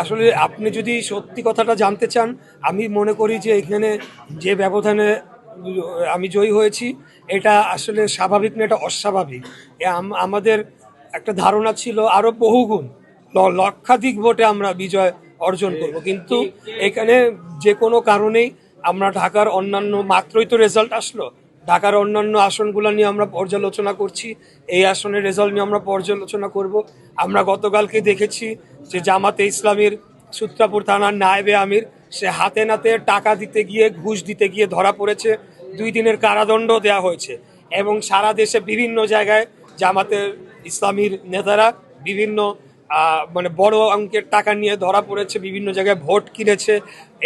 আসলে আপনি যদি সত্যি কথাটা জানতে চান, আমি মনে করি যে এখানে যে ব্যবধানে আমি জয়ী হয়েছি এটা আসলে স্বাভাবিক না, এটা অস্বাভাবিক। আমাদের একটা ধারণা ছিল আরো বহুগুণ লক্ষাধিক ভোটে আমরা বিজয় অর্জন করব, কিন্তু এখানে যে কোনো কারণেই আমরা ঢাকার অন্যান্য মাত্রই তো রেজাল্ট আসলো, ঢাকার অন্যান্য আসনগুলো নিয়ে আমরা পর্যালোচনা করছি, এই আসনের রেজাল্ট নিয়ে আমরা পর্যালোচনা করব। আমরা গতকালকে দেখেছি যে জামাতে ইসলামীর সূত্রাপুর থানার নায়েবে আমির সে হাতে নাতে টাকা দিতে গিয়ে ঘুষ দিতে গিয়ে ধরা পড়েছে, 2 দিনের কারাদণ্ড দেওয়া হয়েছে। এবং সারা দেশে বিভিন্ন জায়গায় জামাতের ইসলামীর নেতারা বিভিন্ন মানে বড় অঙ্কের টাকা নিয়ে ধরা পড়েছে, বিভিন্ন জায়গায় ভোট কিনেছে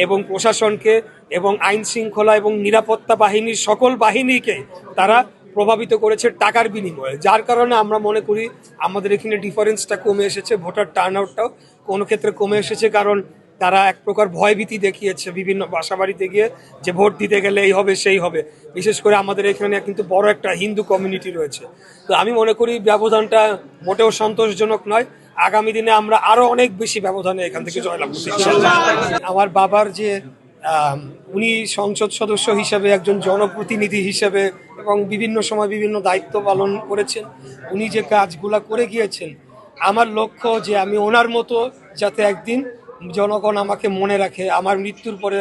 এবং প্রশাসনকে এবং আইন শৃঙ্খলা এবং নিরাপত্তা বাহিনীর সকল বাহিনীকে তারা প্রভাবিত করেছে টাকার বিনিময়ে, যার কারণে আমরা মনে করি আমাদের এখানে ডিফারেন্সটা কমে এসেছে, ভোটার টার্ন আউটটাও কোনো ক্ষেত্রে কমে এসেছে, কারণ তারা এক প্রকার ভয়ভীতি দেখিয়েছে বিভিন্ন বাসাবাড়িতে গিয়ে যে ভোট দিতে গেলে এই হবে সেই হবে। বিশেষ করে আমাদের এখানে কিন্তু বড় একটা হিন্দু কমিউনিটি রয়েছে। তো আমি মনে করি ব্যবধানটা মোটেও সন্তোষজনক নয়। আগামী দিনে আমরা আরো অনেক বেশি ব্যবধানে এখান থেকে জয়লাভ করতে চাই। আমার বাবার যে উনি সংসদ সদস্য হিসেবে, একজন জনপ্রতিনিধি হিসেবে এবং বিভিন্ন সময় বিভিন্ন দায়িত্ব পালন করেছেন, উনি যে কাজগুলা করে গিয়েছেন, আমার লক্ষ্য যে আমি ওনার মতো যাতে একদিন জনগণ আমাকে মনে রাখে, আমার মৃত্যুর পরে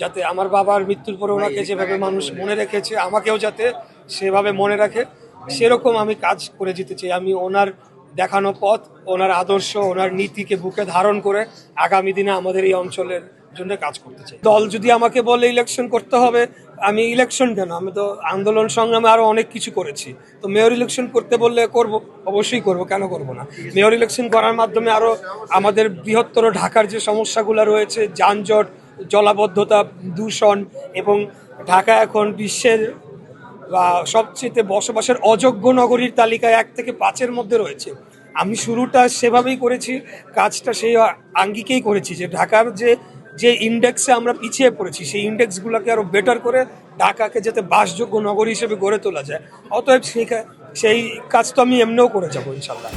যাতে আমার বাবার মৃত্যুর পরে ওনাকে যেভাবে মানুষ মনে রেখেছে আমাকেও যাতে সেভাবে মনে রাখে, সেরকম আমি কাজ করে যেতে চাই। আমি ওনার দেখানো পথ, ওনার আদর্শ, ওনার নীতিকে বুকে ধারণ করে আগামী দিনে আমাদের এই অঞ্চলের জন্য কাজ করতে চাই। দল যদি আমাকে বলে ইলেকশন করতে হবে, আমি ইলেকশন কেন, আমি তো আন্দোলন সংগ্রামে আরো অনেক কিছু করেছি। তো মেয়র ইলেকশন করতে বললে করব, অবশ্যই করব, কেন করব না। মেয়র ইলেকশন করার মাধ্যমে আরো আমাদের বৃহত্তর ঢাকার যে সমস্যাগুলো রয়েছে, যানজট, জলাবদ্ধতা, দূষণ, এবং ঢাকা এখন বিশ্বের সবচেয়ে বসবাসের অযোগ্য নগরীর তালিকায় 1 থেকে 5-এর মধ্যে রয়েছে। আমি শুরুটা সেভাবেই করেছি, কাজটা সেই আঙ্গিকেই করেছি যে ঢাকার যে ইন্ডেক্সে আমরা পিছিয়ে পড়েছি সেই ইন্ডেক্সগুলোকে আরো বেটার করে ঢাকাকে যাতে বাসযোগ্য নগরী হিসেবে গড়ে তোলা যায়। অতএব সেই কাজ তো আমি এমনিও করে যাবো ইনশাল্লাহ।